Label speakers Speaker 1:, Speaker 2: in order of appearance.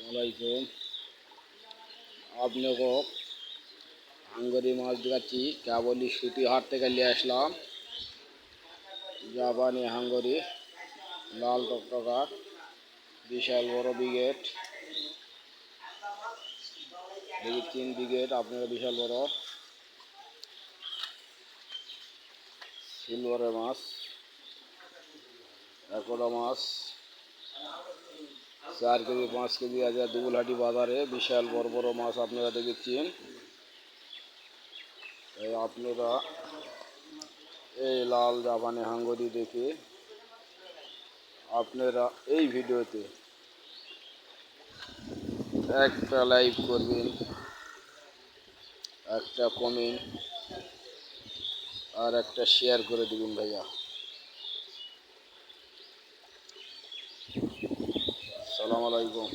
Speaker 1: আলাইকুম। আপনাকে হাঙ্গরি মাছ দেখাচ্ছি। কেবলই সুতি হাট থেকে নিয়ে আসলাম জাপানি হাঙ্গরি, লাল টকটকা, বিশাল বড় ব্রিগেড। দেখি 3 ব্রিগেড, আপনারা বিশাল বড় সিলভারের মাছ, একোডা মাছ 4 কেজি 5 কেজি আছে দুবুলহাটি বাজারে। বিশাল বড় বড় মাছ আপনারা দেখেছেন। আপনারা এই লাল জাপানি হাঙ্গরি দেখে আপনারা এই ভিডিওতে একটা লাইক করবেন, একটা কমেন্ট আর একটা শেয়ার করে দিবেন ভাইয়া। আসসালামু আলাইকুম।